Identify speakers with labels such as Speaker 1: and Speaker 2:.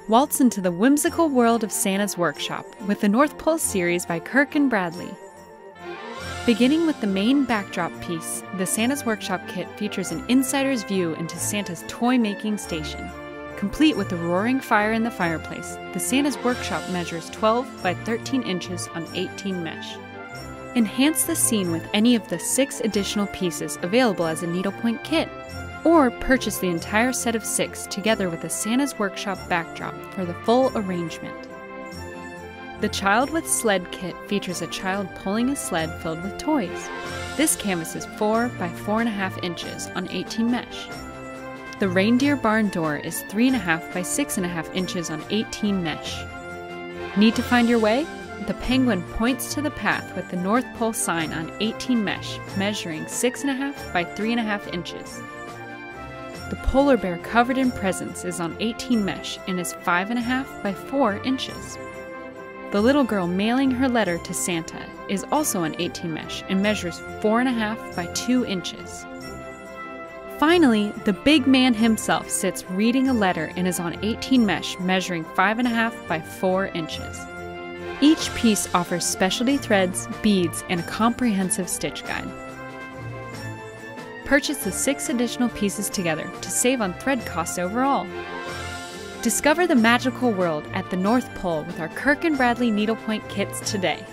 Speaker 1: Waltz into the whimsical world of Santa's Workshop with the North Pole series by Kirk and Bradley. Beginning with the main backdrop piece, the Santa's Workshop kit features an insider's view into Santa's toy-making station. Complete with a roaring fire in the fireplace, the Santa's Workshop measures 12 by 13 inches on 18 mesh. Enhance the scene with any of the 6 additional pieces available as a needlepoint kit, or purchase the entire set of 6 together with a Santa's Workshop backdrop for the full arrangement. The Child with Sled kit features a child pulling a sled filled with toys. This canvas is 4 by 4.5 inches on 18 mesh. The Reindeer Barn door is 3.5 by 6.5 inches on 18 mesh. Need to find your way? The penguin points to the path with the North Pole sign on 18 mesh, measuring 6.5 by 3.5 inches. The polar bear covered in presents is on 18 mesh and is 5.5 by 4 inches. The little girl mailing her letter to Santa is also on 18 mesh and measures 4.5 by 2 inches. Finally, the big man himself sits reading a letter and is on 18 mesh, measuring 5.5 by 4 inches. Each piece offers specialty threads, beads, and a comprehensive stitch guide. Purchase the 6 additional pieces together to save on thread costs overall. Discover the magical world at the North Pole with our Kirk and Bradley needlepoint kits today.